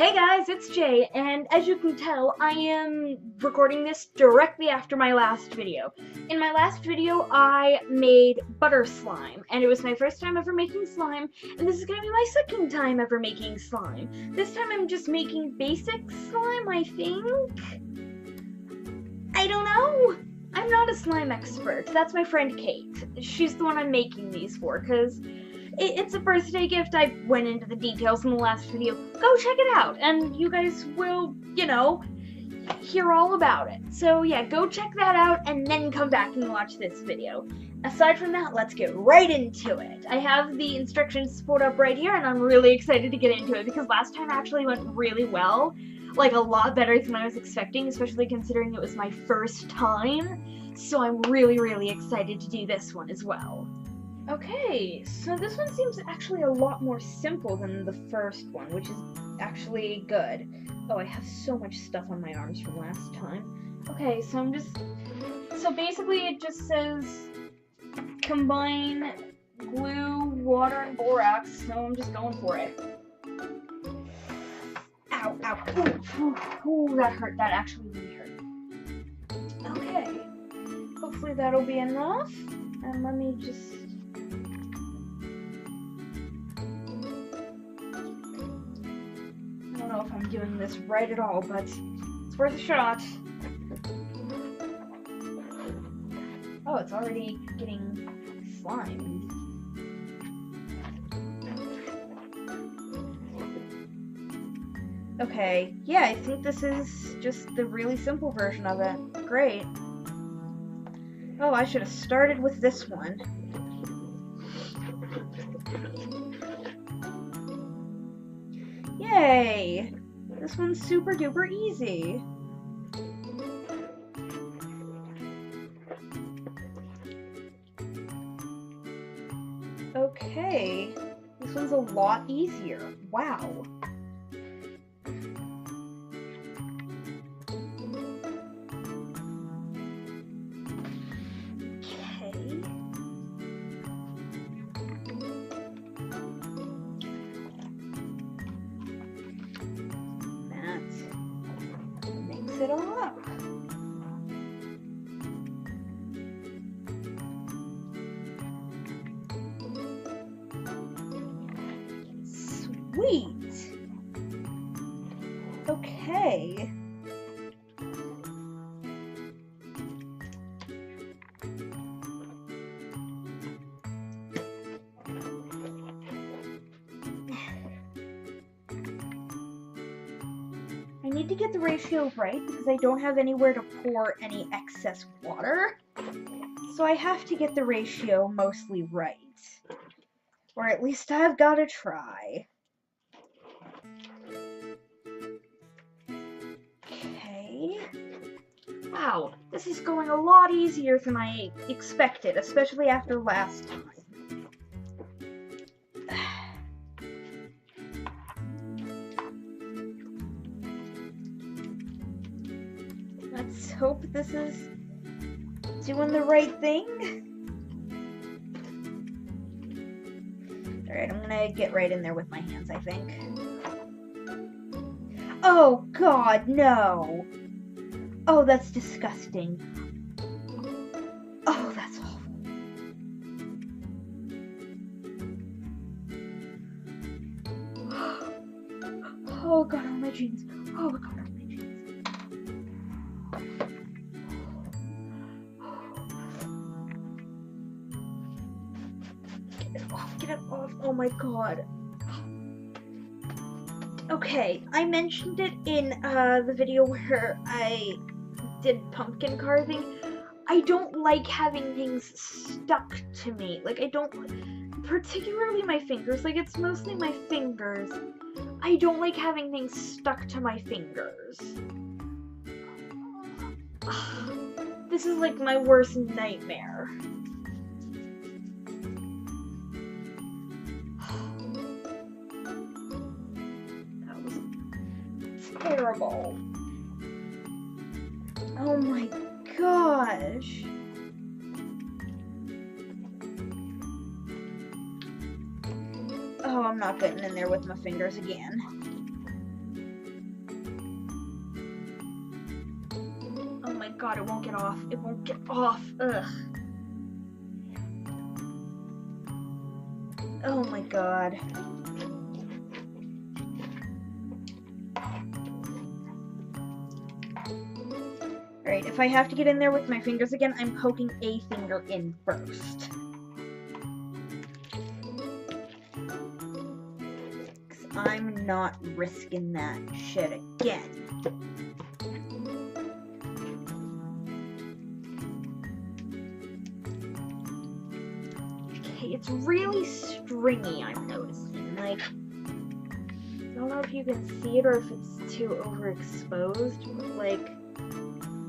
Hey guys, it's Jay, and as you can tell, I am recording this directly after my last video. In my last video, I made butter slime, and it was my first time ever making slime, and this is gonna be my second time ever making slime. This time I'm just making basic slime, I think? I don't know! I'm not a slime expert. That's my friend Kate. She's the one I'm making these for, because it's a birthday gift. I went into the details in the last video. Go check it out, and you guys will, hear all about it. So yeah, go check that out, and then come back and watch this video. Aside from that, let's get right into it. I have the instructions pulled up right here, and I'm really excited to get into it, because last time actually went really well. Like, a lot better than I was expecting, especially considering it was my first time. So I'm really, really excited to do this one as well. Okay, so this one seems actually a lot more simple than the first one, which is actually good. Oh, I have so much stuff on my arms from last time. Okay, so so basically it just says combine glue, water, and borax, so I'm just going for it. Ow, ow, ooh, that hurt, that actually really hurt. Okay, hopefully that'll be enough, and let me just... I don't know if I'm doing this right at all, but it's worth a shot. Oh, it's already getting slimed. Okay, yeah, I think this is just the really simple version of it. Great. Oh, I should have started with this one. Yay! This one's super duper easy. Okay, this one's a lot easier. Wow. It all up. Sweet. Okay. I need to get the ratio right because I don't have anywhere to pour any excess water. So I have to get the ratio mostly right. Or at least I've got to try. Okay. Wow, this is going a lot easier than I expected, especially after last time. Let's hope this is doing the right thing. Alright, I'm gonna get right in there with my hands, I think. Oh god, no! Oh, that's disgusting. Oh, that's awful. Oh god, all my jeans. Oh god. Get it off. Oh my god. Okay, I mentioned it in the video where I did pumpkin carving. I don't like having things stuck to me. Like, I don't, particularly my fingers. Like, it's mostly my fingers. I don't like having things stuck to my fingers. This is like my worst nightmare. Terrible. Oh my gosh. Oh, I'm not getting in there with my fingers again. God, it won't get off. It won't get off. Ugh. Oh my god. Alright, if I have to get in there with my fingers again, I'm poking a finger in first. I'm not risking that shit again. Okay, it's really stringy, I'm noticing. Like, I don't know if you can see it or if it's too overexposed, but like,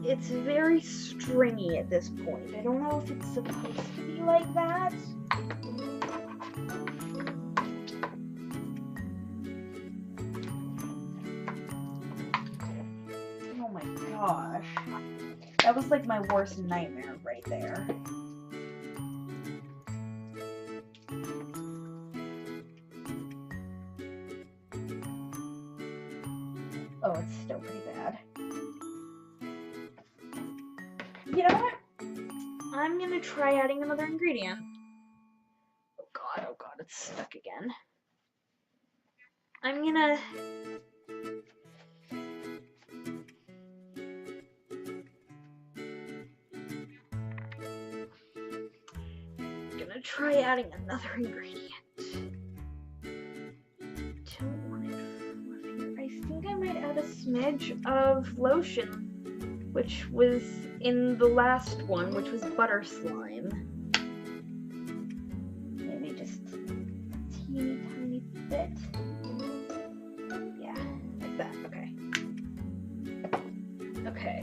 it's very stringy at this point. I don't know if it's supposed to be like that. Gosh, that was like my worst nightmare right there. Oh, it's still pretty bad. You know what? I'm gonna try adding another ingredient. Oh god, it's stuck again. I'm gonna try adding another ingredient. Don't want it fluffier. I think I might add a smidge of lotion, which was in the last one, which was butter slime. Maybe just a teeny tiny bit. Yeah, like that. Okay. Okay.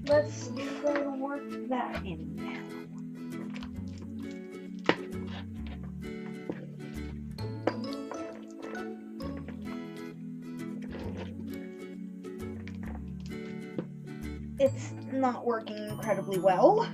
Let's try to work that in now. It's not working incredibly well.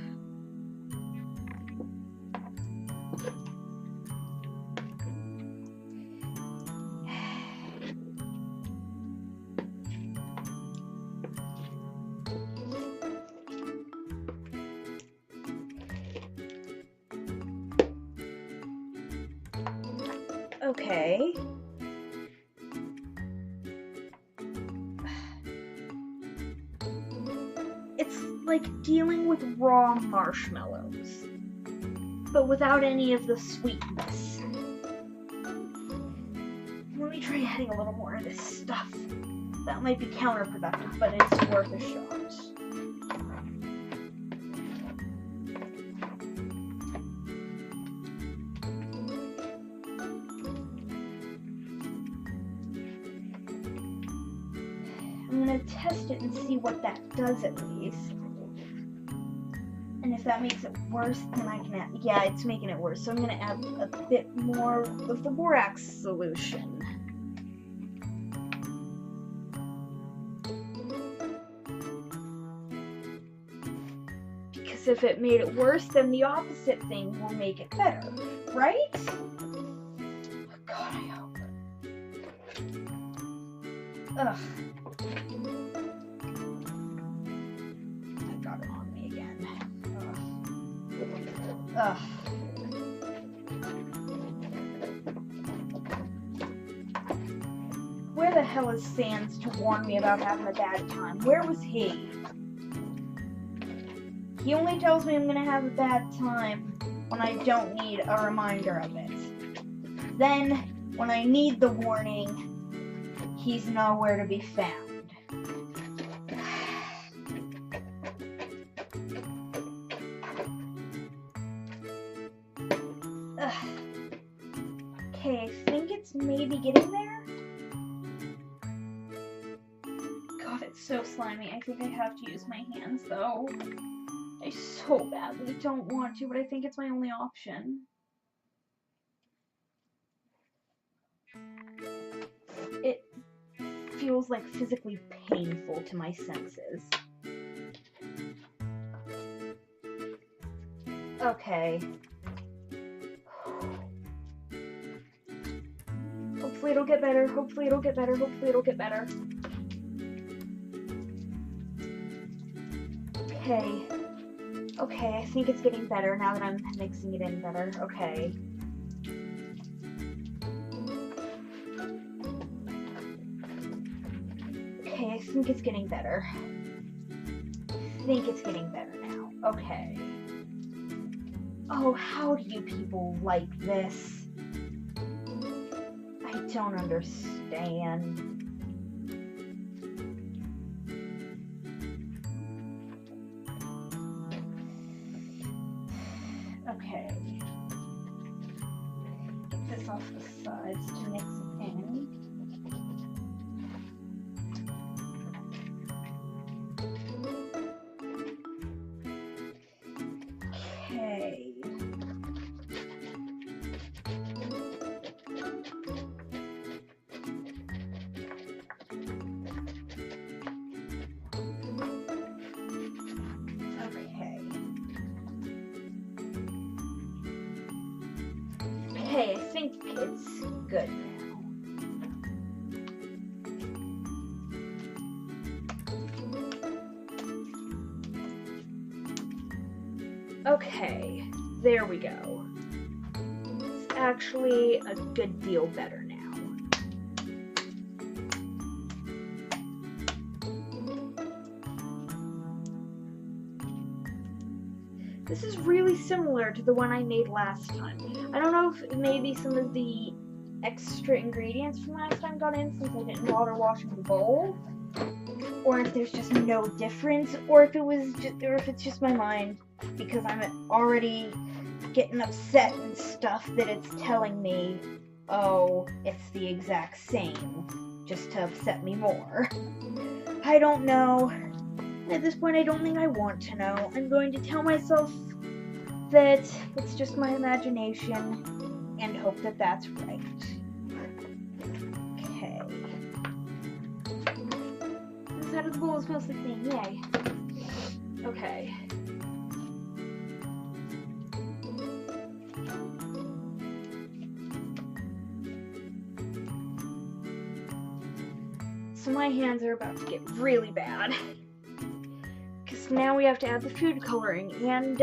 Okay. It's like dealing with raw marshmallows, but without any of the sweetness. Let me try adding a little more of this stuff. That might be counterproductive, but it's worth a shot. I'm gonna test it and see what that does at least. And if that makes it worse, then I can add, yeah, it's making it worse. So I'm gonna add a bit more of the borax solution. Because if it made it worse, then the opposite thing will make it better, right? Oh God, I hope. Ugh. Ugh. Where the hell is Sans to warn me about having a bad time? Where was he? He only tells me I'm gonna have a bad time when I don't need a reminder of it. Then, when I need the warning, he's nowhere to be found. Okay, I think it's maybe getting there. God, it's so slimy. I think I have to use my hands, though. I so badly don't want to, but I think it's my only option. It feels like physically painful to my senses. Okay. Hopefully it'll get better, hopefully it'll get better, hopefully it'll get better. Okay. Okay, I think it's getting better now that I'm mixing it in better. Okay. Okay, I think it's getting better. I think it's getting better now. Okay. Oh, how do you people like this? I don't understand. Okay. Get this off the sides to mix it in. Okay. Okay, I think it's good now. Okay, there we go. It's actually a good deal better now. This is really similar to the one I made last time. I don't know if maybe some of the extra ingredients from last time got in since I didn't bother washing the bowl, or if there's just no difference, or if it's just my mind because I'm already getting upset and stuff that it's telling me, oh, it's the exact same, just to upset me more. I don't know. At this point, I don't think I want to know. I'm going to tell myself that it's just my imagination and hope that that's right. Okay. This side of the bowl is mostly clean. Yay. Okay. So my hands are about to get really bad. Now we have to add the food coloring, and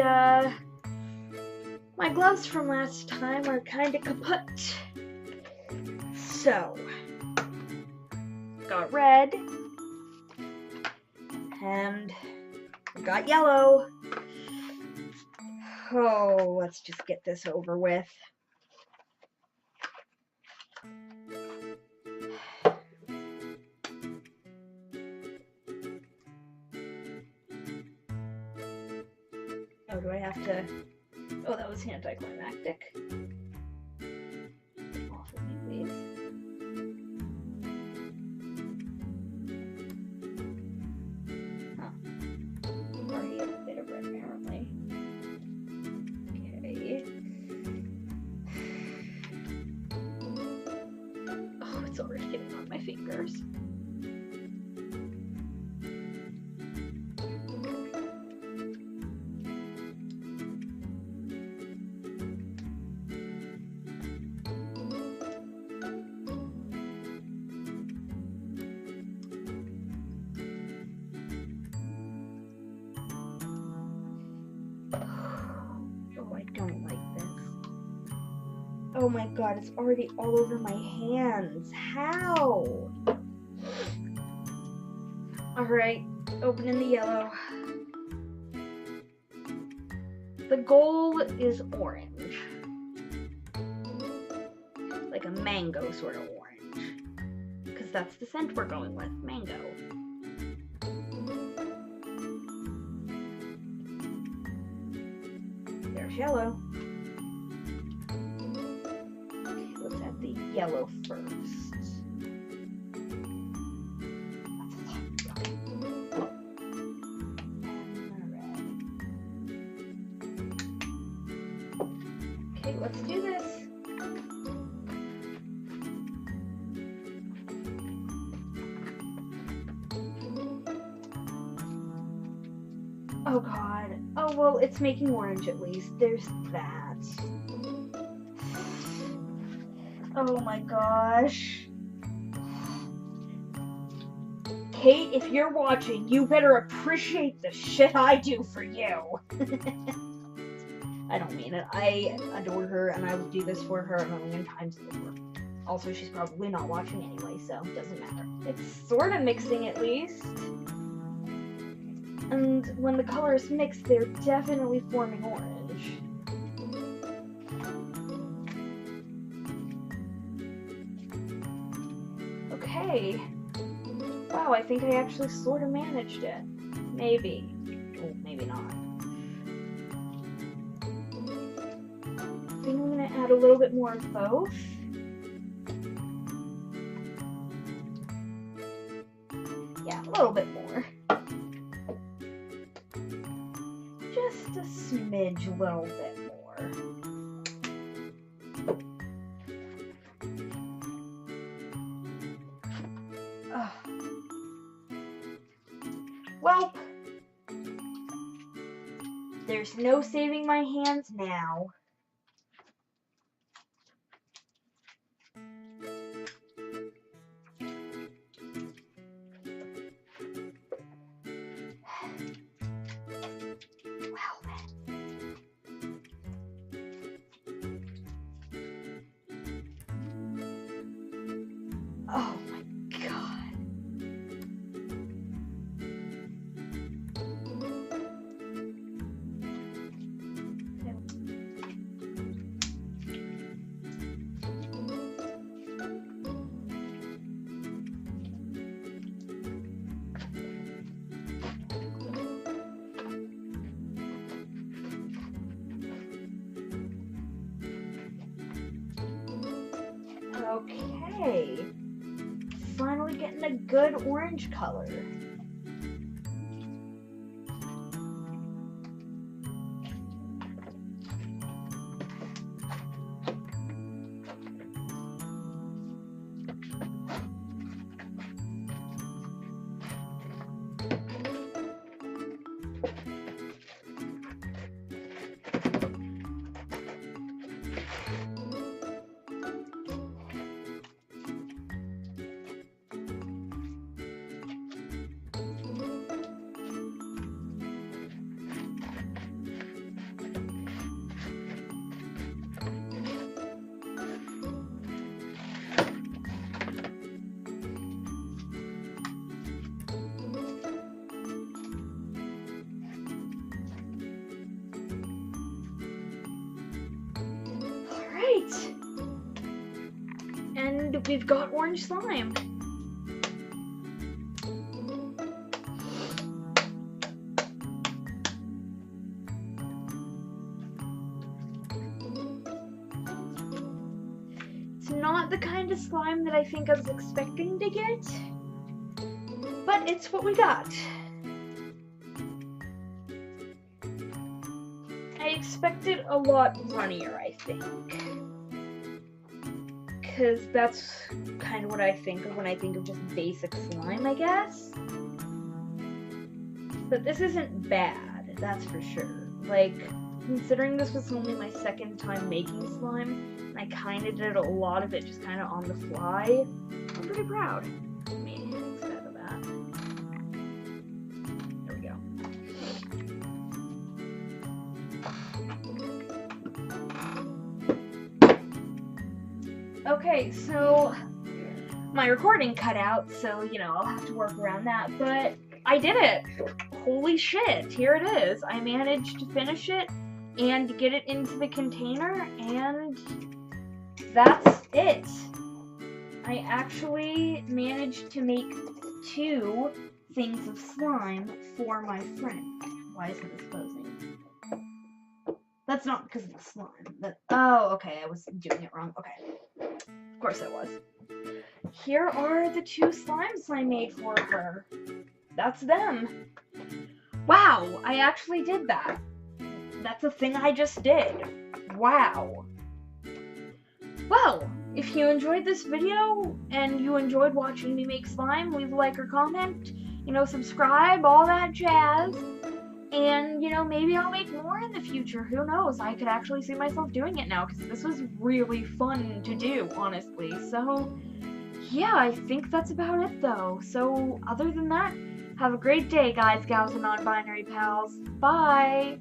my gloves from last time are kinda kaput. So, got red, and got yellow. Oh, let's just get this over with. Oh, do I have to... Oh, that was anticlimactic. Get off of me, please. Huh. Already a bit of red, apparently. Okay. Oh, it's already getting on my fingers. Oh my god, it's already all over my hands. How? Alright, opening the yellow. The goal is orange. Like a mango sort of orange. Because that's the scent we're going with, mango. There's yellow. Yellow first. Okay, let's do this. Oh god. Oh well, it's making orange at least. There's that. Oh my gosh. Kate, if you're watching, you better appreciate the shit I do for you. I don't mean it. I adore her, and I would do this for her a million times over. Also, she's probably not watching anyway, so it doesn't matter. It's sort of mixing, at least. And when the colors mix, they're definitely forming orange. Okay. Wow, I think I actually sort of managed it. Maybe. Oh, maybe not. I think I'm gonna add a little bit more of both. Yeah, a little bit more. Just a smidge, little bit more. Ugh. Well, there's no saving my hands now. Oh my god. Okay. Finally getting a good orange color. And we've got orange slime. It's not the kind of slime that I think I was expecting to get, but it's what we got. I expected a lot runnier, I think. Because that's kind of what I think of when I think of just basic slime, I guess. But this isn't bad, that's for sure. Like, considering this was only my second time making slime, and I kind of did a lot of it just kind of on the fly, I'm pretty proud. Let me instead of that. There we go. Okay, so my recording cut out, so, you know, I'll have to work around that, but I did it! Holy shit, here it is. I managed to finish it and get it into the container, and that's it. I actually managed to make 2 things of slime for my friend. Why isn't this closing? That's not because of the slime. Oh, okay, I was doing it wrong. Okay. Of course I was. Here are the 2 slimes I made for her. That's them. Wow, I actually did that. That's a thing I just did. Wow. Well, if you enjoyed this video and you enjoyed watching me make slime, leave a like or comment, you know, subscribe, all that jazz. And, you know, maybe I'll make more in the future. Who knows? I could actually see myself doing it now, because this was really fun to do, honestly. So, Yeah, I think that's about it though. So, other than that, have a great day, guys, gals, and non-binary pals. Bye!